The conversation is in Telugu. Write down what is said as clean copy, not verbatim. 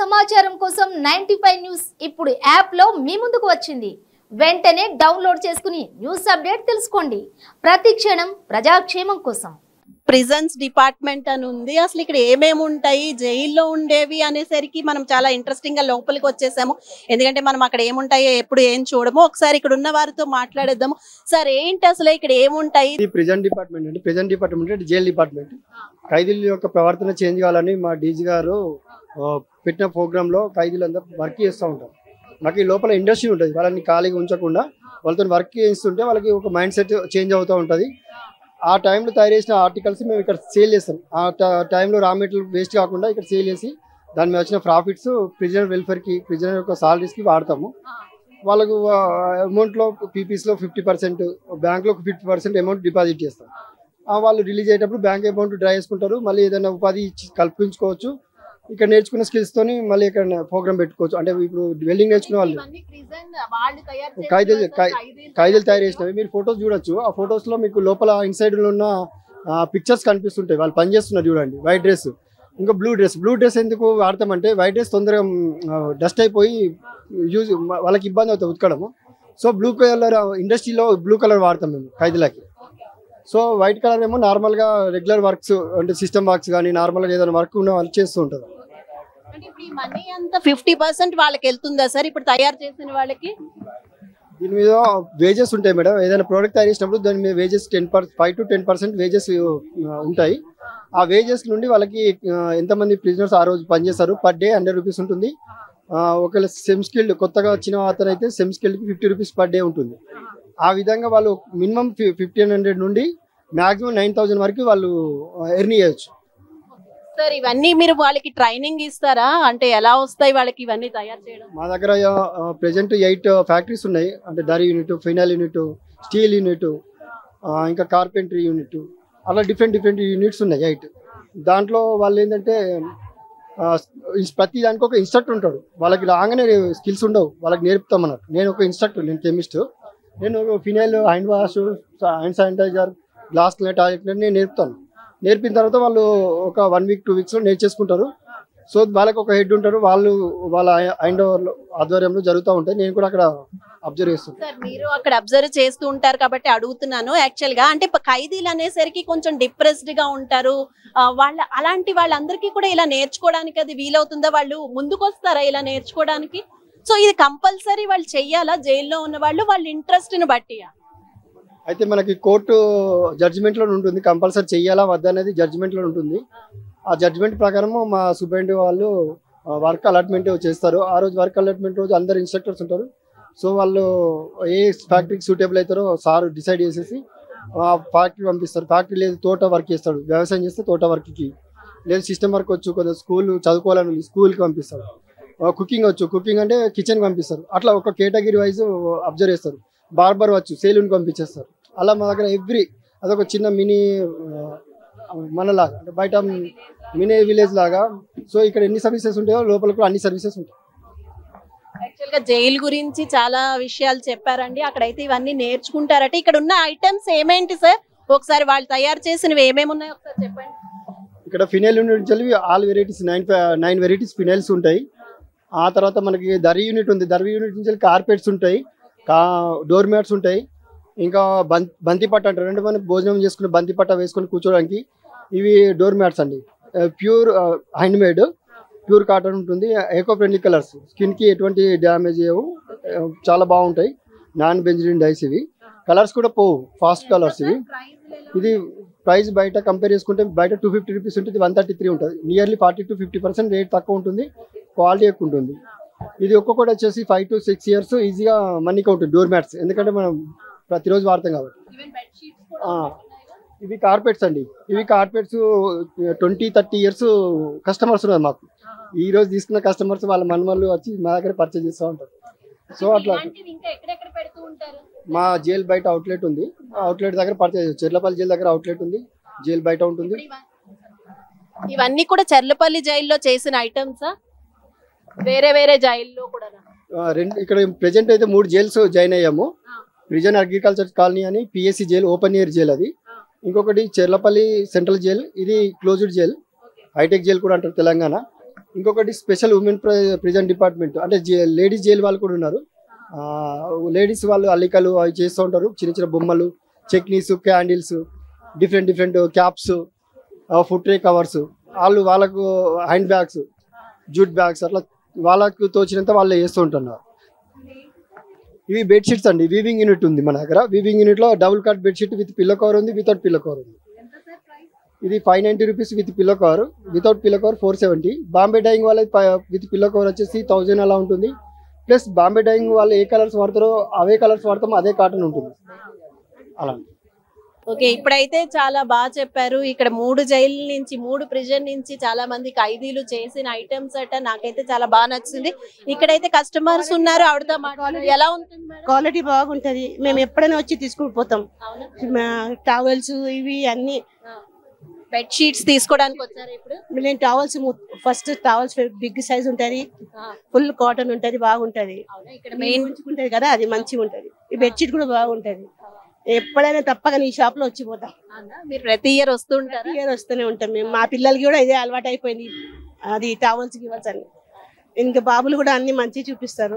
సమాచారం కోసం 95 న్యూస్ ఇప్పుడు యాప్ లో మీ ముందుకు వచ్చింది. వెంటనే డౌన్లోడ్ చేసుకుని న్యూస్ అప్డేట్ తెలుసుకోండి. ప్రతి క్షణం ప్రజాక్షేమం కోసం. ప్రిజన్స్ డిపార్ట్మెంట్ అని ఉంది. అసలు ఇక్కడ ఏమేమి ఉంటాయి, జైల్లో ఉండేవి అనేసరికి మనం చాలా ఇంట్రెస్టింగ్ గా లోపలికి వచ్చేసాము. ఎందుకంటే మనం అక్కడ ఏముంటాయో ఎప్పుడు ఏం చూడము. ఒకసారి ఇక్కడ ఉన్న వారితో మాట్లాడేద్దాము. సార్, ఏంటి అసలు ఇక్కడ ఏముంటాయి? ప్రిజన్ డిపార్ట్మెంట్ అంటే ప్రిజన్ డిపార్ట్మెంట్ అంటే జైల్ డిపార్ట్మెంట్. ఖైదీల యొక్క ప్రవర్తన చేంజ్ కావాలని మా డీజీ గారు పెట్టిన ప్రోగ్రామ్ లో ఖైదీలందరూ వర్క్ చేస్తూ ఉంటారు. మాకు ఈ లోపల ఇండస్ట్రీ ఉంటుంది. వాళ్ళని ఖాళీగా ఉంచకుండా వాళ్ళతో వర్క్ చేస్తుంటే వాళ్ళకి ఒక మైండ్ సెట్ చేంజ్ అవుతూ ఉంటుంది. ఆ టైంలో తయారు చేసిన ఆర్టికల్స్ మేము ఇక్కడ సేల్ చేస్తాం. ఆ టైంలో రా మెటీరియల్ వేస్ట్ కాకుండా ఇక్కడ సేల్ చేసి దాని మీద వచ్చిన ప్రాఫిట్స్ ప్రిజనర్ వెల్ఫేర్కి, ప్రిజనర్ యొక్క సాలరీస్కి వాడతాము. వాళ్ళకు అమౌంట్లో పీపీస్లో 50%, బ్యాంక్లో 50% అమౌంట్ డిపాజిట్ చేస్తాం. వాళ్ళు రిలీజ్ అయ్యేటప్పుడు బ్యాంక్ అమౌంట్ డ్రా చేసుకుంటారు. మళ్ళీ ఏదైనా ఉపాధి కల్పించుకోవచ్చు. ఇక్కడ నేర్చుకున్న స్కిల్స్ తోని మళ్ళీ ఇక్కడ ప్రోగ్రామ్ పెట్టుకోవచ్చు. అంటే ఇప్పుడు వెల్డింగ్ నేర్చుకునే వాళ్ళు ఖైదీలు తయారు చేసినవి మీరు ఫొటోస్ చూడొచ్చు. ఆ ఫొటోస్ లో మీకు లోపల ఇన్సైడ్ లో ఉన్న పిక్చర్స్ కనిపిస్తుంటాయి. వాళ్ళు పనిచేస్తున్నారు చూడండి. వైట్ డ్రెస్, ఇంకా బ్లూ డ్రెస్ ఎందుకు వాడతామంటే వైట్ డ్రెస్ తొందరగా డస్ట్ అయిపోయి వాళ్ళకి ఇబ్బంది అవుతుంది ఉతకడము. సో బ్లూ కలర్ ఇండస్ట్రీలో బ్లూ కలర్ వాడతాం మేము ఖైదీలకి. సో వైట్ కలర్ ఏమో నార్మల్గా రెగ్యులర్ వర్క్స్ అంటే సిస్టమ్ వర్క్స్ కానీ నార్మల్గా ఏదైనా వర్క్ ఉన్న వాళ్ళు చేస్తూ ఉంటారు. మనీ అంతా 50% వాళ్ళకి వెళ్తుందా సార్ ఇప్పుడు తయారు చేసిన వాళ్ళకి? దీని మీద వేజెస్ ఉంటాయి మేడం. ఏదైనా ప్రోడక్ట్ తయారు చేసినప్పుడు దాని మీద వేజెస్ 5 to 10% వేజెస్ ఉంటాయి. ఆ వేజెస్ నుండి వాళ్ళకి ఎంతమంది ప్రిజనర్స్ ఆ రోజు పనిచేస్తారు పర్ డే 100 రూపీస్ ఉంటుంది. ఒకవేళ సెమ్ స్కిల్డ్ కొత్తగా వచ్చిన అతను అయితే సెమ్ స్కిల్డ్కి 50 రూపీస్ పర్ డే ఉంటుంది. ఆ విధంగా వాళ్ళు మినిమం 1500 నుండి మ్యాక్సిమం 9000 వరకు వాళ్ళు ఎర్న్ చేయొచ్చు. సార్, ఇవన్నీ మీరు వాళ్ళకి ట్రైనింగ్ ఇస్తారా? అంటే ఎలా వస్తాయి వాళ్ళకి ఇవన్నీ తయారు చేయడం? మా దగ్గర ప్రెసెంట్ 8 ఫ్యాక్టరీస్ ఉన్నాయి. అంటే దరి unit, final unit, steel unit, ఇంకా కార్పెంటరీ యూనిట్, అలా డిఫరెంట్ యూనిట్స్ ఉన్నాయి 8. దాంట్లో వాళ్ళు ఏంటంటే ప్రతి దానికి ఒక ఇన్స్ట్రక్టర్ ఉంటాడు. వాళ్ళకి రాగానే స్కిల్స్ ఉండవు, వాళ్ళకి నేర్పుతాం అన్నట్టు. నేను ఒక ఇన్స్ట్రక్టర్, నేను కెమిస్ట్. నేను phenyl, hand wash, hand sanitizer, glass toilet నేను నేర్పుతాను. నేర్పిన తర్వాత వాళ్ళు ఒక 1 week 2 weeks నేర్చేసుకుంటారు. సో వాళ్ళకి ఒక హెడ్ ఉంటారు. వాళ్ళ హ్యాండ్ ఓవర్ ఆధ్వర్యంలో జరుగుతూ ఉంటాయి. నేను కూడా అక్కడ అబ్జర్వ్ చేస్తాను. సార్, మీరు అక్కడ అబ్జర్వ్ చేస్తూ ఉంటారు కాబట్టి అడుగుతున్నాను. యాక్చువల్ గా అంటే ఖైదీలు అనేసరికి కొంచెం డిప్రెస్డ్ గా ఉంటారు. అలాంటి వాళ్ళందరికీ కూడా ఇలా నేర్చుకోవడానికి అది వీలవుతుందా? వాళ్ళు ముందుకు వస్తారా ఇలా నేర్చుకోవడానికి? సో ఇది కంపల్సరీ వాళ్ళు చెయ్యాలా? జైల్లో ఉన్న వాళ్ళ ఇంట్రెస్ట్ ని బట్టి? అయితే మనకి కోర్టు జడ్జిమెంట్ లో ఉంటుంది, కంపల్సరీ చెయ్యాలా వద్దా అనేది జడ్జిమెంట్ లో ఉంటుంది. ఆ జడ్జిమెంట్ ప్రకారం మా సూపరింటెండెంట్ వాళ్ళు వర్క్ అలాట్మెంట్ చేస్తారు. ఆ రోజు వర్క్ అలాట్మెంట్ రోజు అందరు ఇన్స్ట్రక్టర్స్ ఉంటారు. సో వాళ్ళు ఏ ఫ్యాక్టరీకి సూటబుల్ అవుతారో సార్ డిసైడ్ చేసేసి ఫ్యాక్టరీ పంపిస్తారు. ఫ్యాక్టరీ లేదు తోట వర్క్ చేస్తాడు, వ్యవసాయం చేస్తే తోట వర్క్కి, లేదు సిస్టమ్ వర్క్ వచ్చు, కొంచెం స్కూల్ చదువుకోవాలని స్కూల్కి పంపిస్తారు. కుకింగ్ వచ్చు, కుకింగ్ అంటే కిచెన్కి పంపిస్తారు. అట్లా ఒక కేటగిరీ వైజ్ అబ్జర్వ్ చేస్తారు. బార్బర్ వచ్చు, సేలూన్కి పంపించేస్తారు. అలా మా దగ్గర అదొక చిన్న మినీ మనలాగా, అంటే బయట మినీ విలేజ్ లాగా. సో ఇక్కడ ఎన్ని సర్వీసెస్ ఉంటాయో లోపల కూడా అన్ని సర్వీసెస్ ఉంటాయి. యాక్చువల్ గా జైలు గురించి చాలా విషయాలు చెప్పారండి. అక్కడైతే ఇవన్నీ నేర్చుకుంటారట. ఇక్కడ ఉన్న ఐటమ్స్ ఏమేంటి సార్? ఒకసారి వాళ్ళు తయారు చేసినవి ఏమేమి ఉన్నాయో ఒకసారి చెప్పండి. ఇక్కడ phenyl unit all varieties 9 varieties phenyls ఉంటాయి. ఆ తర్వాత మనకి దరి యూనిట్ ఉంది. దరి యూనిట్ నుంచి కార్పెట్స్ ఉంటాయి, డోర్ మ్యాట్స్ ఉంటాయి, ఇంకా బంతిపట్ట అంటారు. అంటే మనం భోజనం చేసుకుని బంతిపట్ట వేసుకొని కూర్చోడానికి ఇవి డోర్ మ్యాట్స్ అండి. Pure hand made, pure cotton ఉంటుంది. ఎకో ఫ్రెండ్లీ కలర్స్, స్కిన్కి ఎటువంటి డ్యామేజ్ అయ్యవు, చాలా బాగుంటాయి. నాన్ బెంజిలిన్ డైస్ ఇవి. కలర్స్ కూడా పోవు, ఫాస్ట్ కలర్స్ ఇవి. ఇది ప్రైస్ బయట కంపేర్ చేసుకుంటే బయట 250 రూపీస్ ఉంటుంది, 133 ఉంటుంది. నియర్లీ 40 to 50% రేట్ తక్కువ ఉంటుంది, క్వాలిటీ ఎక్కువ ఉంటుంది. ఇది ఒక్కొక్కటి వచ్చేసి 5 to 6 years ఈజీగా మనీకి ఉంటుంది డోర్ మ్యాట్స్, ఎందుకంటే మనం ప్రతిరోజు వాడతాం కాబట్టి. ఇవి కార్పెట్స్ అండి. ఇవి కార్పెట్స్ 20-30 years కస్టమర్స్ ఉన్నారు మాకు. ఈ రోజు తీసుకున్న కస్టమర్స్ వాళ్ళ మనవాళ్ళు వచ్చి మా దగ్గర పర్చేజ్ చేస్తూ ఉంటారు. సో అట్లా మా జైల్ బయట అవుట్లెట్ ఉంది. అవుట్లెట్ దగ్గర పర్చేజ్, చెర్లపల్లి జైలు దగ్గర అవుట్లెట్ ఉంది, జైలు బయట ఉంటుంది. ఇవన్నీ కూడా చెర్లపల్లి జైల్లో చేసిన ఐటమ్స్, వేరే జైల్లో కూడా ఇక్కడ ప్రెజెంట్ అయితే 3 జైల్స్ జాయిన్ అయ్యాము. ప్రిజన్ అగ్రికల్చర్ కాలనీ అని PSC jail, open air jail అది. ఇంకొకటి చెర్లపల్లి సెంట్రల్ జైల్, ఇది క్లోజ్డ్ జైల్, హైటెక్ జైల్ కూడా అంటారు తెలంగాణ. ఇంకొకటి స్పెషల్ ఉమెన్ ప్రిజన్ డిపార్ట్మెంట్, అంటే లేడీస్ జైలు వాళ్ళు కూడా ఉన్నారు. లేడీస్ వాళ్ళు అల్లికలు అవి చేస్తూ ఉంటారు, చిన్న చిన్న బొమ్మలు, chutneys, candles, different caps, foot tray covers, వాళ్ళకు హ్యాండ్ బ్యాగ్స్, జూట్ బ్యాగ్స్, అట్లా వాళ్ళకు తోచినంత వాళ్ళు చేస్తూ ఉంటున్నారు. ఇవి బెడ్షీట్స్ అండి. వీవింగ్ యూనిట్ ఉంది మన దగ్గర. వీవింగ్ యూనిట్ లో double cot bedsheet with pillow cover ఉంది, వితౌట్ పిల్లో కవర్ ఉంది. ఇది 590 rupees with pillow cover, without pillow cover 470. Bombay Dyeing వాళ్ళది విత్ పిల్లో కవర్ వచ్చేసి 1000 అలా ఉంటుంది. ప్లస్ బాంబే డైయింగ్ వాళ్ళు ఏ కలర్స్ వాడతారో అవే కలర్స్ వాడతామో అదే కాటన్ ఉంటుంది అలా. ఓకే, ఇప్పుడైతే చాలా బాగా చెప్పారు. ఇక్కడ 3 జైలు నుంచి 3 ప్రిజన్ నుంచి చాలా మంది ఖైదీలు చేసిన ఐటమ్స్ అట నాకైతే చాలా బాగా నచ్చింది. ఇక్కడైతే కస్టమర్స్ ఉన్నారు, ఆవిడతో మాట్లాడాలి. ఎలా ఉంటుంది మేడం? క్వాలిటీ బాగుంటది. మేము ఎప్పుడైనా వచ్చి తీసుకుపోతాం. టవల్స్ ఇవి అన్ని బెడ్ షీట్స్ తీసుకోవడానికి వచ్చారు ఇప్పుడు. నేను towels first towels big size ఉంటది, ఫుల్ కాటన్ ఉంటది, బాగుంటది. ఇక్కడ మెయిన్ ఉంటది కదా, అది మంచిగా ఉంటది. ఈ బెడ్షీట్ కూడా బాగుంటది. ఎప్పుడైనా తప్పక నీ షాప్ లో వచ్చిపోతాం. మీరు ప్రతి ఇయర్ వస్తుంటారు? ఇయర్ వస్తూనే ఉంటాం మేము. మా పిల్లలకి కూడా ఇదే అలవాటు అయిపోయింది, అది టవల్స్ గివల్స్ అని. ఇంకా బాబులు కూడా అన్ని మంచిగా చూపిస్తారు.